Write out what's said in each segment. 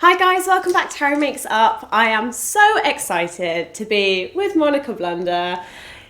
Hi guys, welcome back to Harry Makes Up. I am so excited to be with Monika Blunder.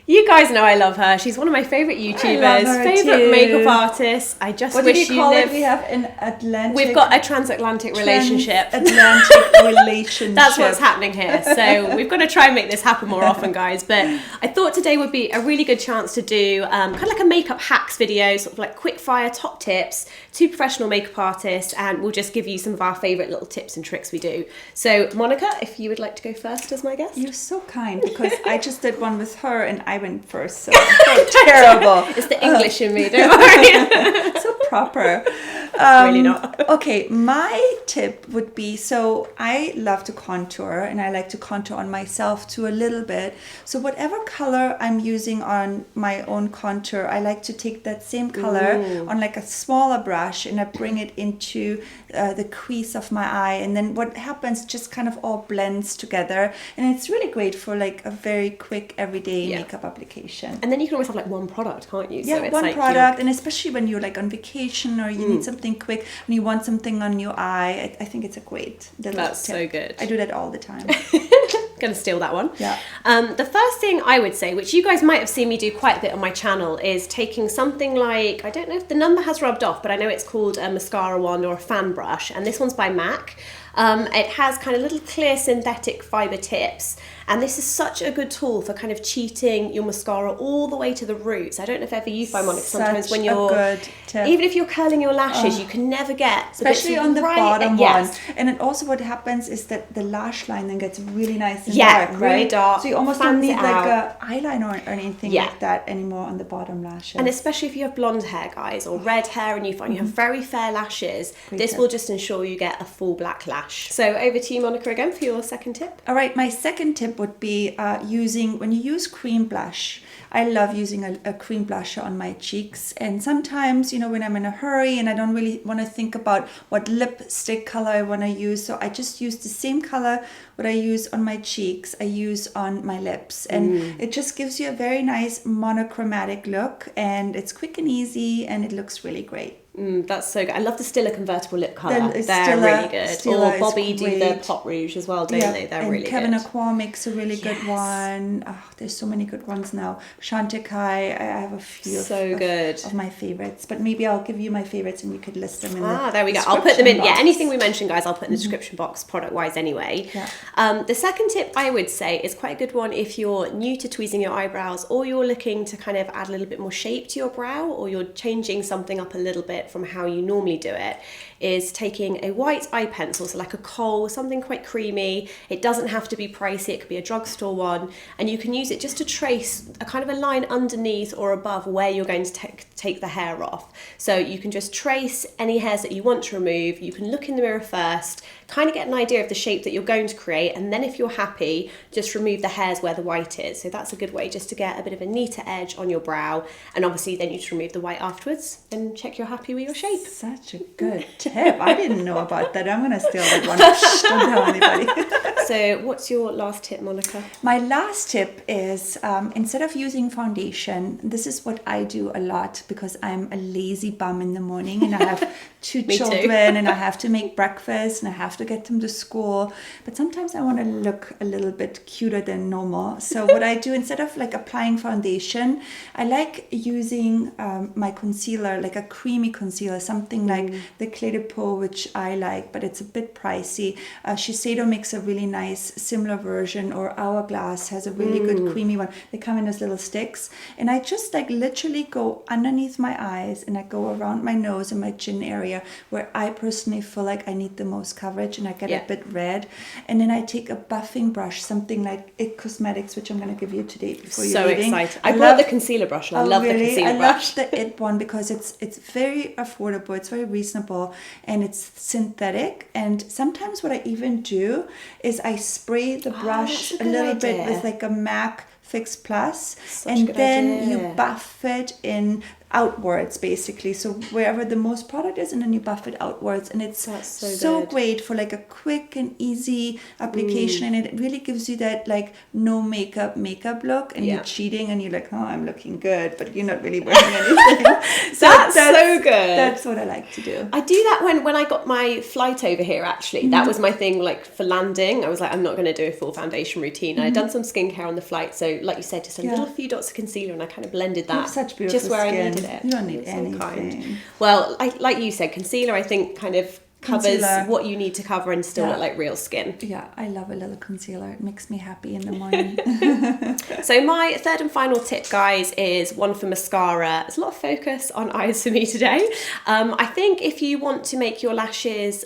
You guys know I love her. She's one of my favourite YouTubers, favourite makeup artists. I just wish you lived. We have an Atlantic. We've got a transatlantic relationship. Atlantic relationship. That's what's happening here. So we've got to try and make this happen more often, guys. But I thought today would be a really good chance to do kind of like a makeup hacks video, sort of like quick fire top tips, 2 professional makeup artists, and we'll just give you some of our favourite little tips and tricks we do. So Monika, if you would like to go first as my guest. You're so kind, because I just did one with her and I went first, so terrible. It's the English in me, don't worry. So proper. Really not. Okay, my tip would be, so I love to contour and I like to contour on myself too a little bit. So whatever color I'm using on my own contour, I like to take that same color on like a smaller brush and I bring it into the crease of my eye, and then what happens just kind of all blends together, and it's really great for like a very quick everyday makeup application. And then you can always have like one product, can't you? Yeah, so it's one like product, and especially when you're like on vacation or you need something quick and you want something on your eye, I think it's a great little That's tip. so good. I do that all the time. Gonna steal that one. Yeah. The first thing I would say, which you guys might have seen me do quite a bit on my channel, is taking something like, I don't know if the number has rubbed off, but I know it's called a mascara wand or a fan brush, and this one's by MAC. It has kind of little clear synthetic fibre tips, and this is such a good tool for kind of cheating your mascara all the way to the roots. I don't know if ever you find, Monika, sometimes when you're, good tip. even if you're curling your lashes, you can never get especially on the bottom one. And then also what happens is that the lash line then gets really nice and dark, dark, really right? dark. So you almost don't need fans like it a eyeliner or anything like that anymore on the bottom lashes. And especially if you have blonde hair, guys, or red hair, and you find you have very fair lashes, this will just ensure you get a full black lash. So over to you, Monika, again for your second tip. All right, my second tip would be when you use cream blush. I love using a cream blusher on my cheeks, and sometimes, you know, when I'm in a hurry and I don't really want to think about what lipstick color I want to use, so I just use the same color what I use on my cheeks, I use on my lips, and it just gives you a very nice monochromatic look, and it's quick and easy, and it looks really great. That's so good. I love the Stila convertible lip colour. They're Stila, really good. Stila or Bobbi do great. the Pot Rouge as well, don't they? They're and really Kevyn good. Aucoin makes a really good one. Oh, there's so many good ones now. Chantecaille, I have a few of my favorites. But maybe I'll give you my favorites and you could list them in the there we go. I'll put them in. box. Yeah, anything we mention, guys, I'll put in the description box product-wise anyway. Yeah. The second tip I would say is quite a good one if you're new to tweezing your eyebrows, or you're looking to kind of add a little bit more shape to your brow, or you're changing something up a little bit from how you normally do it, is taking a white eye pencil, so like a kohl, something quite creamy. It doesn't have to be pricey, it could be a drugstore one, and you can use it just to trace a kind of a line underneath or above where you're going to take the hair off. So you can just trace any hairs that you want to remove. You can look in the mirror first, kind of get an idea of the shape that you're going to create, and then if you're happy, just remove the hairs where the white is. So that's a good way just to get a bit of a neater edge on your brow, and obviously then you just remove the white afterwards and check you're happy with your shape. Such a good tip. I didn't know about that. I'm gonna steal that one. Shh, don't tell anybody. So what's your last tip, Monika? My last tip is instead of using foundation, this is what I do a lot because I'm a lazy bum in the morning and I have 2 children and I have to make breakfast and I have to get them to school. But sometimes I want to look a little bit cuter than normal. So what I do, instead of like applying foundation, I like using my concealer, like a creamy concealer, something like the Cle De Peau, which I like, but it's a bit pricey. Shiseido makes a really nice similar version, or Hourglass has a really good creamy one. They come in as little sticks, and I just like literally go underneath my eyes and I go around my nose and my chin area where I personally feel like I need the most coverage, and I get a bit red, and then I take a buffing brush, something like It Cosmetics, which I'm going to give you today before you're leaving. So excited. I brought the concealer brush and I love the concealer brush. I love the It one because it's very affordable, it's very reasonable, and it's synthetic. And sometimes what I even do is I spray the brush a little bit with like a MAC Fix Plus, and then you buff it in. outwards basically. So wherever the most product is, and then you buff it outwards, and it's so great for like a quick and easy application, and it really gives you that like no makeup look, and you're cheating and you're like, oh, I'm looking good, but you're not really wearing anything. That's so good. That's what I like to do. I do that when I got my flight over here, actually. That was my thing, like for landing. I was like, I'm not going to do a full foundation routine. I'd done some skincare on the flight, so like you said, just a little few dots of concealer, and I kind of blended that. You have such beautiful just where skin. I needed it. You don't need anything. Well, like you said, concealer I think kind of covers what you need to cover and still look like real skin. Yeah, I love a little concealer. It makes me happy in the morning. So my third and final tip, guys, is one for mascara. There's a lot of focus on eyes for me today. I think if you want to make your lashes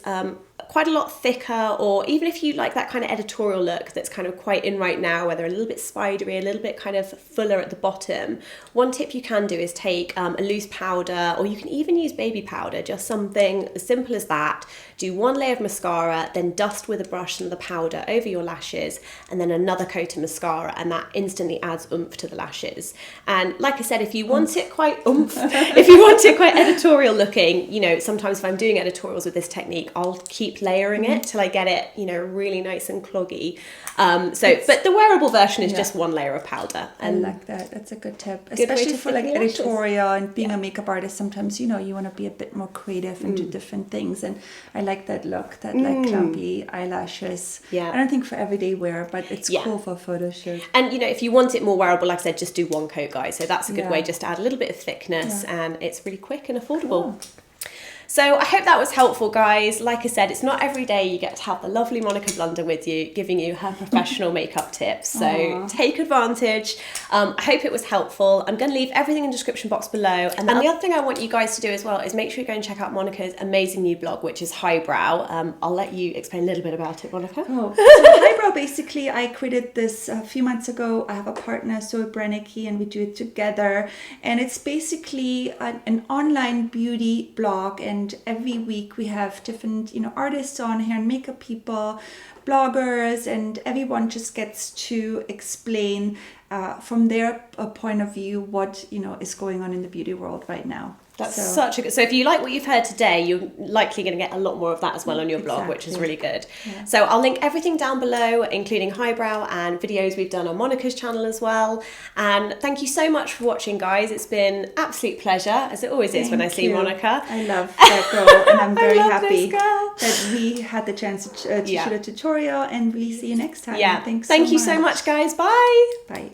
quite a lot thicker, or even if you like that kind of editorial look that's kind of quite in right now, where they're a little bit spidery, a little bit kind of fuller at the bottom, one tip you can do is take a loose powder, or you can even use baby powder, just something as simple as that. Do one layer of mascara, then dust with a brush some of the powder over your lashes, and then another coat of mascara, and that instantly adds oomph to the lashes. And like I said, if you want it quite if you want it quite editorial looking, you know, sometimes if I'm doing editorials with this technique, I'll keep layering it till I get it, you know, really nice and cloggy. But the wearable version is just one layer of powder. And I like that. That's a good tip, especially for like editorial and being a makeup artist. Sometimes, you know, you want to be a bit more creative and do different things. And I like that look, that like clumpy eyelashes. Yeah. I don't think for everyday wear, but it's cool for a photo shoot. And, you know, if you want it more wearable, like I said, just do one coat, guys. So that's a good way just to add a little bit of thickness, and it's really quick and affordable. Cool. So I hope that was helpful, guys. Like I said, it's not every day you get to have the lovely Monika Blunder with you, giving you her professional makeup tips. So take advantage. I hope it was helpful. I'm going to leave everything in the description box below. And the other thing I want you guys to do as well is make sure you go and check out Monika's amazing new blog, which is Highbrow. I'll let you explain a little bit about it, Monika. So Highbrow, basically, I created this a few months ago. I have a partner, Zoe Brennicky, and we do it together. And it's basically an online beauty blog, and every week we have different, you know, artists on here, and makeup people, bloggers, and everyone just gets to explain from their point of view what, you know, is going on in the beauty world right now. That's such a good. So if you like what you've heard today, you're likely going to get a lot more of that as well on your blog, which is really good. Yeah. So I'll link everything down below, including Highbrow and videos we've done on Monika's channel as well. And thank you so much for watching, guys. It's been an absolute pleasure, as it always is when I see Monika. I love that girl, and I'm very happy that we had the chance to shoot a tutorial, and we see you next time. Yeah. Thank you so much, guys. Bye. Bye.